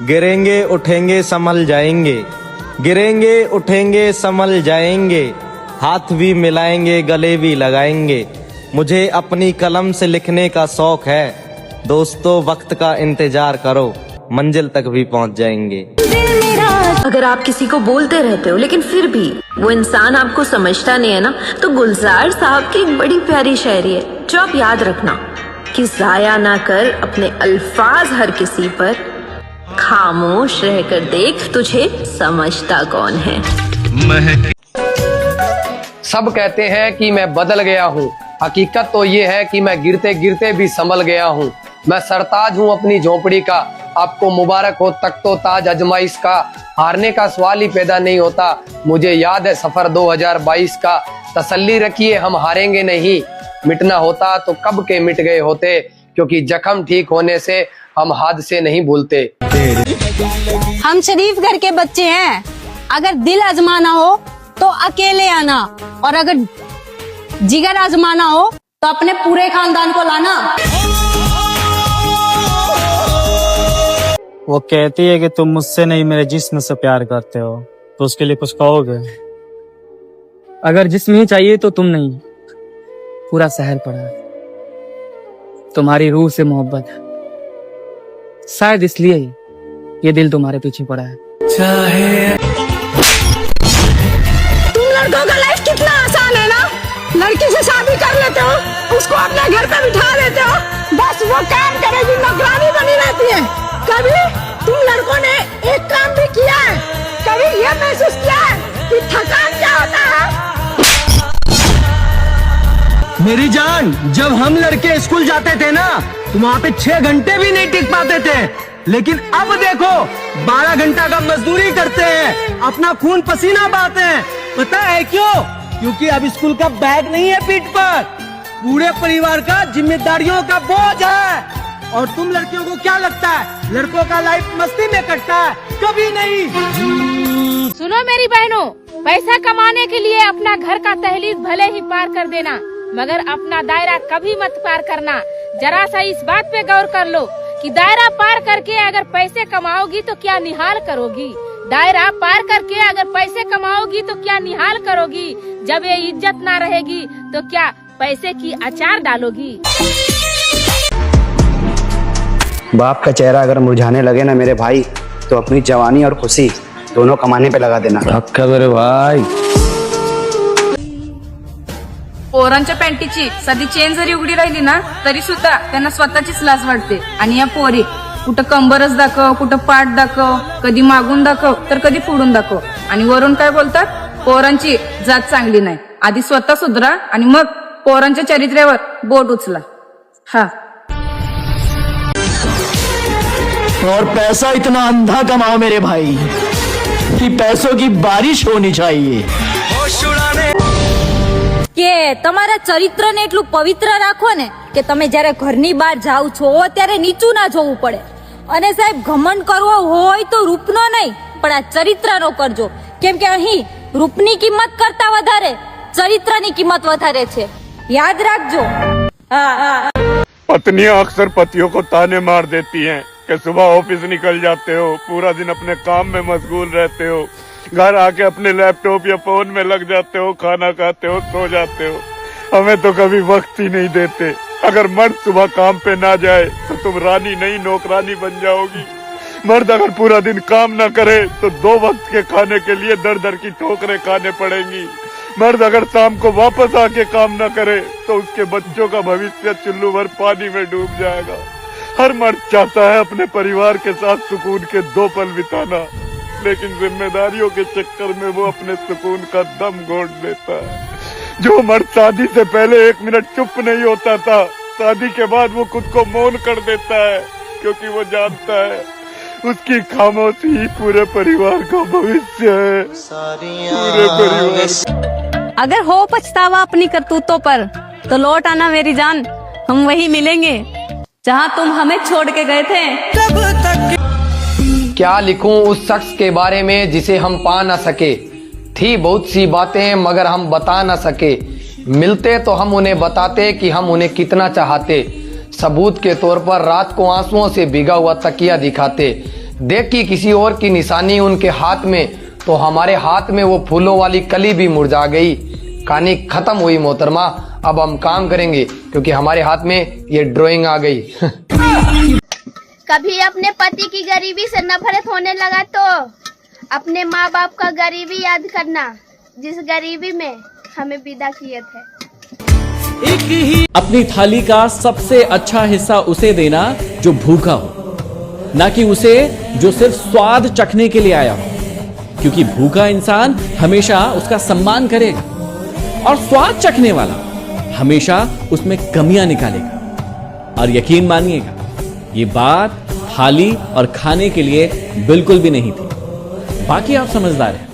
गिरेंगे उठेंगे संभल जाएंगे, गिरेंगे उठेंगे संभल जाएंगे, हाथ भी मिलाएंगे गले भी लगाएंगे। मुझे अपनी कलम से लिखने का शौक है, दोस्तों वक्त का इंतजार करो, मंजिल तक भी पहुंच जाएंगे। अगर आप किसी को बोलते रहते हो लेकिन फिर भी वो इंसान आपको समझता नहीं है ना, तो गुलजार साहब की एक बड़ी प्यारी शायरी है जो आप याद रखना कि जाया ना कर अपने अल्फाज हर किसी पर, खामोश रहकर देख तुझे समझता कौन है। सब कहते हैं कि मैं बदल गया हूँ, हकीकत तो ये है कि मैं गिरते गिरते भी संभल गया हूँ। मैं सरताज हूँ अपनी झोपड़ी का, आपको मुबारक हो तख्तो ताज अजमाइश का। हारने का सवाल ही पैदा नहीं होता, मुझे याद है सफर 2022 का। तसल्ली रखिए हम हारेंगे नहीं, मिटना होता तो कब के मिट गए होते, क्योंकि जख्म ठीक होने से हम हादसे नहीं भूलते। हम शरीफ घर के बच्चे हैं, अगर दिल आजमाना हो तो अकेले आना, और अगर जिगर आजमाना हो तो अपने पूरे खानदान को लाना। वो कहती है कि तुम मुझसे नहीं मेरे जिस्म से प्यार करते हो, तो उसके लिए कुछ कहोगे? अगर जिस्म ही चाहिए तो तुम नहीं, पूरा शहर पड़ा है। तुम्हारी रूह से मोहब्बत है, शायद इसलिए ही ये दिल तुम्हारे पीछे पड़ा है। तुम लड़कों का लाइफ कितना आसान है ना, लड़की से शादी कर लेते हो, उसको अपने घर पे बिठा देते हो, बस वो काम करेगी, नौकरानी बनी रहती है। कभी तुम लड़कों ने एक काम भी किया है, कभी ये महसूस किया है कि थकान क्या होता है? मेरी जान, जब हम लड़के स्कूल जाते थे ना, तो वहाँ पे 6 घंटे भी नहीं टिक पाते थे, लेकिन अब देखो 12 घंटा का मजदूरी करते हैं, अपना खून पसीना बहाते हैं। पता है क्यों? क्योंकि अब स्कूल का बैग नहीं है पीठ पर, पूरे परिवार का जिम्मेदारियों का बोझ है। और तुम लड़कियों को क्या लगता है लड़कों का लाइफ मस्ती में कटता है? कभी नहीं। सुनो मेरी बहनों, पैसा कमाने के लिए अपना घर का दहलीज भले ही पार कर देना, मगर अपना दायरा कभी मत पार करना। जरा सा इस बात पे गौर कर लो कि दायरा पार करके अगर पैसे कमाओगी तो क्या निहाल करोगी, दायरा पार करके अगर पैसे कमाओगी तो क्या निहाल करोगी, जब ये इज्जत ना रहेगी तो क्या पैसे की अचार डालोगी। बाप का चेहरा अगर मुरझाने लगे ना मेरे भाई, तो अपनी जवानी और खुशी दोनों कमाने पे लगा देना। हक्का मेरे भाई। पोरांच्या पॅन्टीची साधी चेन जरी उघडी राहिली ना तरी सुद्धा त्यांना स्वतःचीच लाज वाटते, आणि या पोरी कुठं कंबरच दाखव, कुठं पाठ दाखव, कधी मागून दाखव तर कधी पुढून दाखव, आणि वरून काय बोलतात, पोरांची जात चांगली नाही, आधी स्वतः सुधरा आणि मग पोरांच्या चरित्र्यावर बोट उचला। हा, और पैसा इतना अंधा कमाओ मेरे भाई कि पैसों की बारिश होनी चाहिए। કે તમારા ચરિત્રને એટલું પવિત્ર રાખો ને કે તમે જ્યારે ઘરની બહાર જાઓ છો ત્યારે નીચું ના જોવું પડે, અને સાહેબ ઘમંડ કરવો હોય તો રૂપનો નહીં પણ આ ચરિત્રનો કરજો, કેમ કે અહીં રૂપની કિંમત કરતા વધારે ચરિત્રની કિંમત વધારે છે, યાદ રાખજો। पत्नियां अक्सर पतियों को ताने मार देती हैं कि सुबह ऑफिस निकल जाते हो, पूरा दिन अपने काम में मशगूल रहते हो, घर आके अपने लैपटॉप या फोन में लग जाते हो, खाना खाते हो, सो जाते हो, हमें तो कभी वक्त ही नहीं देते। अगर मर्द सुबह काम पे ना जाए तो तुम रानी नहीं नौकरानी बन जाओगी। मर्द अगर पूरा दिन काम ना करे तो 2 वक्त के खाने के लिए दर दर की ठोकरें खाने पड़ेंगी। मर्द अगर शाम को वापस आके काम ना करे तो उसके बच्चों का भविष्य चुल्लू भर पानी में डूब जाएगा। हर मर्द चाहता है अपने परिवार के साथ सुकून के 2 पल बिताना, लेकिन जिम्मेदारियों के चक्कर में वो अपने सुकून का दम घोट देता है। जो मर्द शादी से पहले 1 मिनट चुप नहीं होता था, शादी के बाद वो खुद को मौन कर देता है, क्योंकि वो जानता है उसकी खामोशी ही पूरे परिवार का भविष्य है। पूरे परिवार। अगर हो पछतावा अपनी करतूतों पर तो लौट आना मेरी जान, हम वही मिलेंगे जहाँ तुम हमें छोड़ के गए थे। क्या लिखूं उस शख्स के बारे में जिसे हम पा न सके, थी बहुत सी बातें मगर हम बता न सके, मिलते तो हम उन्हें बताते कि हम उन्हें कितना चाहते, सबूत के तौर पर रात को आंसुओं से भीगा हुआ तकिया दिखाते, देखी किसी और की निशानी उनके हाथ में, तो हमारे हाथ में वो फूलों वाली कली भी मुरझा गई। कहानी खत्म हुई मोहतरमा। अब हम काम करेंगे क्योंकि हमारे हाथ में ये ड्राइंग आ गई। कभी अपने पति की गरीबी से नफरत होने लगा तो अपने माँ बाप का गरीबी याद करना, जिस गरीबी में हमें विदा किए थे। अपनी थाली का सबसे अच्छा हिस्सा उसे देना जो भूखा हो, ना कि उसे जो सिर्फ स्वाद चखने के लिए आया हो, क्योंकि भूखा इंसान हमेशा उसका सम्मान करेगा और स्वाद चखने वाला हमेशा उसमें कमियां निकालेगा। और यकीन मानिएगा, ये बात थाली और खाने के लिए बिल्कुल भी नहीं थी। बाकी आप समझदार हैं।